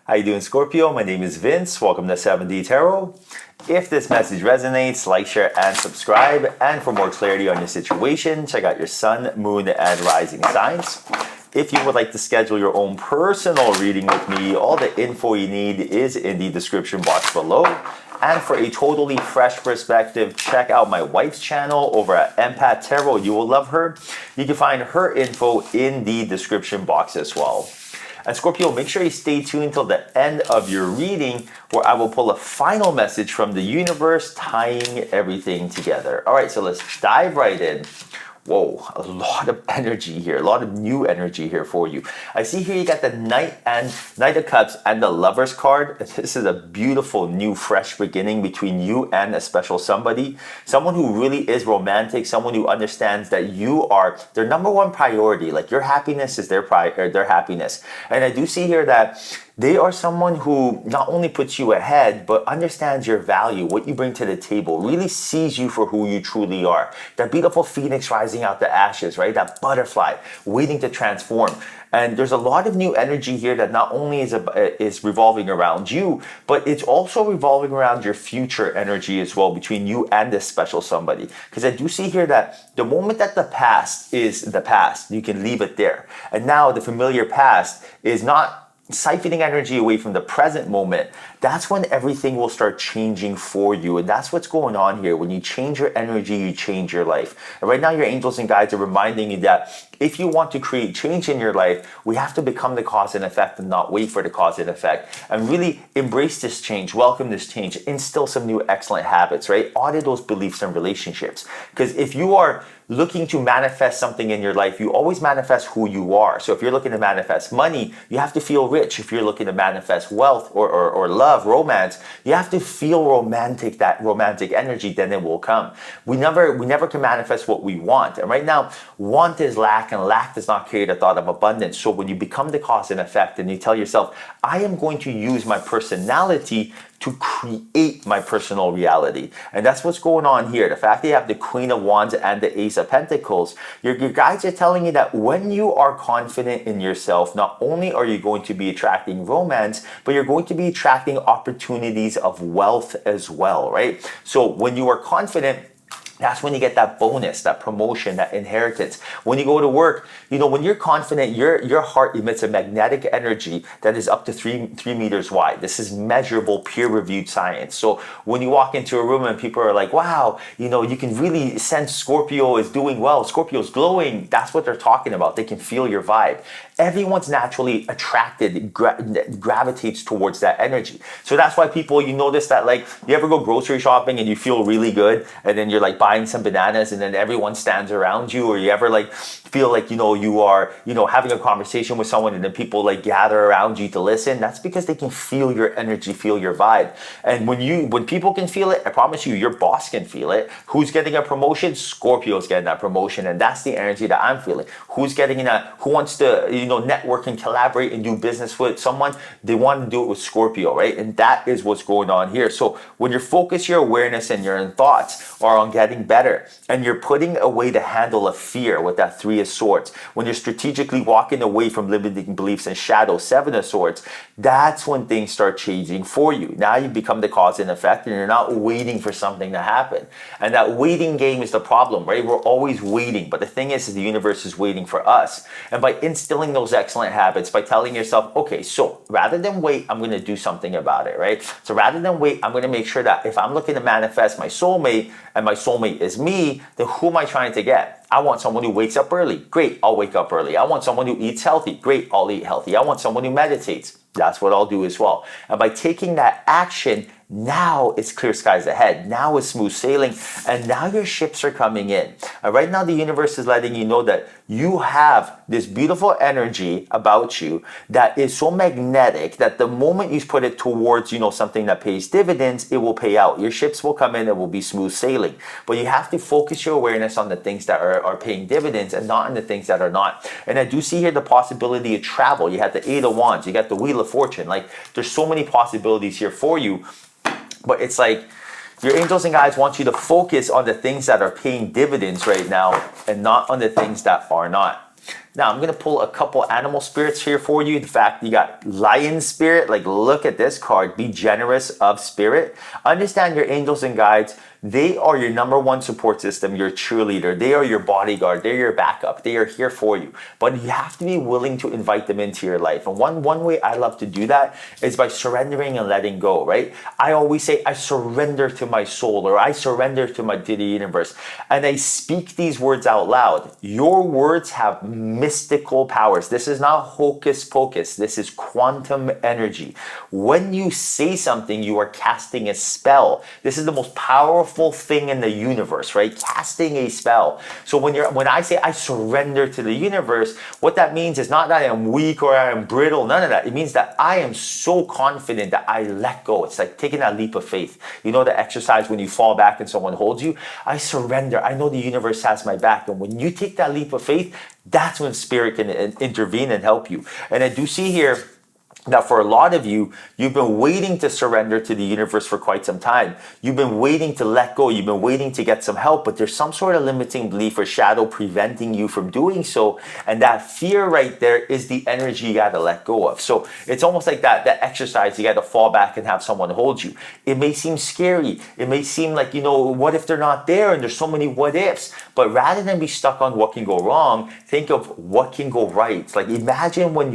How you doing, Scorpio? My name is Vince. Welcome to 7D Tarot. If this message resonates, like, share, and subscribe. And for more clarity on your situation, check out your sun, moon, and rising signs. If you would like to schedule your own personal reading with me, all the info you need is in the description box below. And for a totally fresh perspective, check out my wife's channel over at Empath Tarot. You will love her. You can find her info in the description box as well. And Scorpio, make sure you stay tuned till the end of your reading where I will pull a final message from the universe tying everything together. All right, so let's dive right in. Whoa, a lot of energy here, a lot of new energy here for you. I see here you got the Knight of Cups and the Lovers card. This is a beautiful new fresh beginning between you and a special somebody. Someone who really is romantic, someone who understands that you are their number one priority. Like your happiness is their happiness. And I do see here that they are someone who not only puts you ahead, but understands your value, what you bring to the table, really sees you for who you truly are. That beautiful phoenix rising out the ashes, right? That butterfly waiting to transform. And there's a lot of new energy here that not only is revolving around you, but it's also revolving around your future energy as well between you and this special somebody. Because I do see here that the moment that the past is the past, you can leave it there. And now the familiar past is not siphoning energy away from the present moment. That's when everything will start changing for you. And that's what's going on here. When you change your energy, you change your life. And right now your angels and guides are reminding you that if you want to create change in your life, we have to become the cause and effect and not wait for the cause and effect. And really embrace this change, welcome this change, instill some new excellent habits, right? Audit those beliefs and relationships. Because if you are looking to manifest something in your life, you always manifest who you are. So if you're looking to manifest money, you have to feel rich. If you're looking to manifest wealth or love, romance, you have to feel romantic, that romantic energy, then it will come. We never can manifest what we want. And right now, want is lack, and lack does not create a thought of abundance. So when you become the cause and effect and you tell yourself, I am going to use my personality to create my personal reality. And that's what's going on here. The fact that you have the Queen of Wands and the Ace of Pentacles, your guides are telling you that when you are confident in yourself, not only are you going to be attracting romance, but you're going to be attracting opportunities of wealth as well, right? So when you are confident, that's when you get that bonus, that promotion, that inheritance. When you go to work, when you're confident, your heart emits a magnetic energy that is up to 3 meters wide. This is measurable, peer-reviewed science. So when you walk into a room and people are like, wow, you can really sense Scorpio is doing well. Scorpio's glowing. That's what they're talking about. They can feel your vibe. Everyone's naturally attracted, gravitates towards that energy. So that's why people, you notice that you ever go grocery shopping and you feel really good and then you're buying some bananas and then everyone stands around you, or you ever feel you are having a conversation with someone and then people gather around you to listen. That's because they can feel your energy, feel your vibe. And when people can feel it, I promise you, your boss can feel it. Who's getting a promotion? Scorpio's getting that promotion, and that's the energy that I'm feeling. Who wants to network and collaborate and do business with someone? They want to do it with Scorpio, right? And that is what's going on here. So when your focus, your awareness, and your thoughts are on getting better, and you're putting away the handle of fear with that 3 of Swords, when you're strategically walking away from limiting beliefs and shadow, 7 of Swords, that's when things start changing for you. Now you become the cause and effect, and you're not waiting for something to happen. And that waiting game is the problem, right? We're always waiting, but the thing is the universe is waiting for us. And by instilling those excellent habits, by telling yourself, okay, so rather than wait, I'm going to do something about it, right? So rather than wait, I'm going to make sure that if I'm looking to manifest my soulmate, and my soulmate is me, then who am I trying to get? I want someone who wakes up early. Great, I'll wake up early. I want someone who eats healthy. Great, I'll eat healthy. I want someone who meditates. That's what I'll do as well. And by taking that action, now it's clear skies ahead. Now it's smooth sailing. And now your ships are coming in. And right now the universe is letting you know that you have this beautiful energy about you that is so magnetic that the moment you put it towards, something that pays dividends, it will pay out. Your ships will come in, it will be smooth sailing. But you have to focus your awareness on the things that are paying dividends and not on the things that are not. And I do see here the possibility of travel. You have the 8 of Wands, you got the Wheel of Fortune. There's so many possibilities here for you. But it's your angels and guides want you to focus on the things that are paying dividends right now and not on the things that are not. Now, I'm going to pull a couple animal spirits here for you. In fact, you got lion spirit. Like, look at this card. Be generous of spirit. Understand your angels and guides. They are your number one support system, your cheerleader. They are your bodyguard. They're your backup. They are here for you. But you have to be willing to invite them into your life. And one way I love to do that is by surrendering and letting go, right? I always say, I surrender to my soul, or I surrender to the universe. And I speak these words out loud. Your words have mystical powers. This is not hocus pocus. This is quantum energy. When you say something, you are casting a spell. This is the most powerful thing in the universe, right? Casting a spell. So when I say I surrender to the universe, what that means is not that I am weak or I am brittle, none of that. It means that I am so confident that I let go. It's like taking that leap of faith. You know the exercise when you fall back and someone holds you? I surrender. I know the universe has my back. And when you take that leap of faith, that's when spirit can intervene and help you. And I do see here that for a lot of you, you've been waiting to surrender to the universe for quite some time. You've been waiting to let go. You've been waiting to get some help, but there's some sort of limiting belief or shadow preventing you from doing so. And that fear right there is the energy you got to let go of. So it's almost like that exercise. You got to fall back and have someone hold you. It may seem scary. It may seem like, what if they're not there? And there's so many what ifs. But rather than be stuck on what can go wrong, think of what can go right. Like imagine when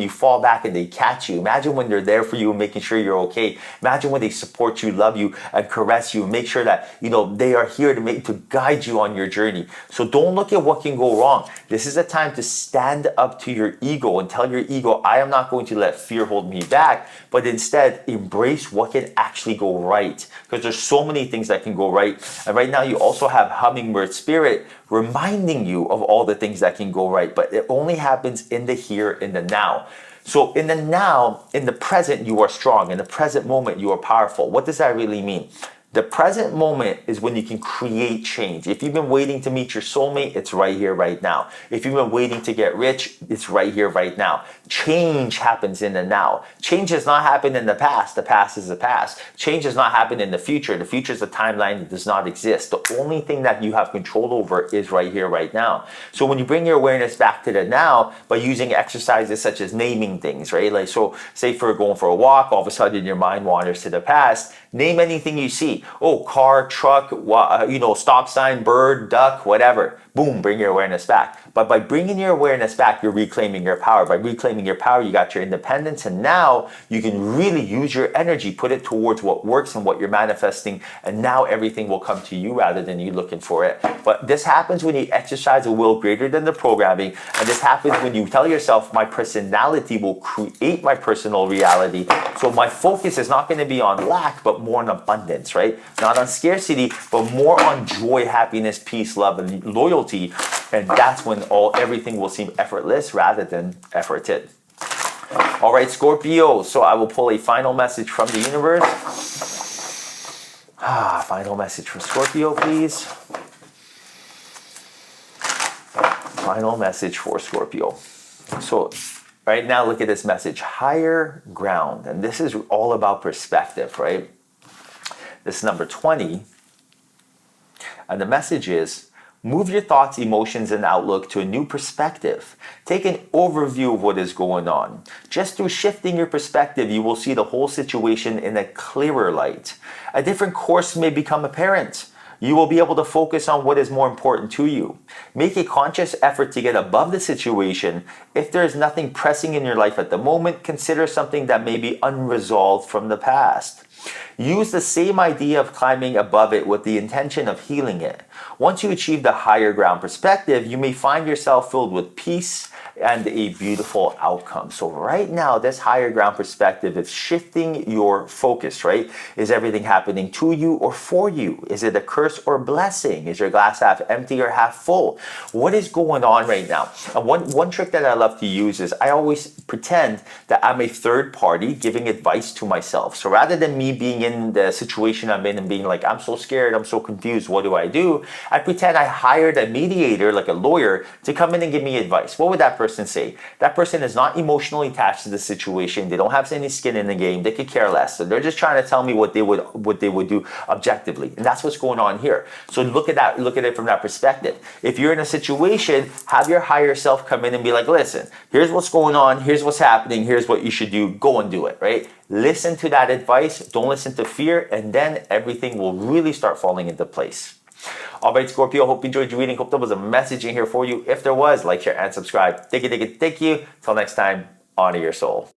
you fall back and they catch you. Imagine when they're there for you and making sure you're okay. Imagine when they support you, love you, and caress you, and make sure that they are here to guide you on your journey. So don't look at what can go wrong. This is a time to stand up to your ego and tell your ego, I am not going to let fear hold me back, but instead embrace what can actually go right. Because there's so many things that can go right. And right now you also have hummingbird spirit reminding you of all the things that can go right. But it only happens in the here, in the now. So in the now, in the present, you are strong. In the present moment, you are powerful. What does that really mean? The present moment is when you can create change. If you've been waiting to meet your soulmate, it's right here, right now. If you've been waiting to get rich, it's right here, right now. Change happens in the now. Change has not happened in the past. The past is the past. Change has not happened in the future. The future is a timeline that does not exist. The only thing that you have control over is right here, right now. So when you bring your awareness back to the now by using exercises such as naming things, right? Like, so say for going for a walk, all of a sudden your mind wanders to the past. Name anything you see. Oh, car, truck, stop sign, bird, duck, whatever. Boom, bring your awareness back. But by bringing your awareness back, you're reclaiming your power. By reclaiming your power, you got your independence, and now you can really use your energy, put it towards what works and what you're manifesting, and now everything will come to you rather than you looking for it. But this happens when you exercise a will greater than the programming, and this happens when you tell yourself, my personality will create my personal reality. So my focus is not going to be on lack, but more on abundance, right? Not on scarcity, but more on joy, happiness, peace, love, and loyalty. And that's when everything will seem effortless rather than efforted. All right, Scorpio. So I will pull a final message from the universe. Final message for Scorpio, please. Final message for Scorpio. So right now, look at this message. Higher ground. And this is all about perspective, right? This is number 20. And the message is, move your thoughts, emotions, and outlook to a new perspective. Take an overview of what is going on. Just through shifting your perspective, you will see the whole situation in a clearer light. A different course may become apparent. You will be able to focus on what is more important to you. Make a conscious effort to get above the situation. If there is nothing pressing in your life at the moment, consider something that may be unresolved from the past. Use the same idea of climbing above it with the intention of healing it. Once you achieve the higher ground perspective, you may find yourself filled with peace and a beautiful outcome. So right now, this higher ground perspective is shifting your focus, right? Is everything happening to you or for you? Is it a curse or blessing? Is your glass half empty or half full? What is going on right now? And one trick that I love to use is I always pretend that I'm a third party giving advice to myself. So rather than me me being in the situation I'm in and being like, I'm so scared, I'm so confused, what do? I pretend I hired a mediator, like a lawyer, to come in and give me advice. What would that person say? That person is not emotionally attached to the situation. They don't have any skin in the game. They could care less. So they're just trying to tell me what they would do objectively. And that's what's going on here. So look at it from that perspective. If you're in a situation, have your higher self come in and be like, listen, here's what's going on, here's what's happening, here's what you should do, go and do it, right? Listen to that advice, don't listen to fear, and then everything will really start falling into place. All right, Scorpio, hope you enjoyed your reading. Hope there was a message in here for you. If there was, like, share, and subscribe. Thank you. Till next time, honor your soul.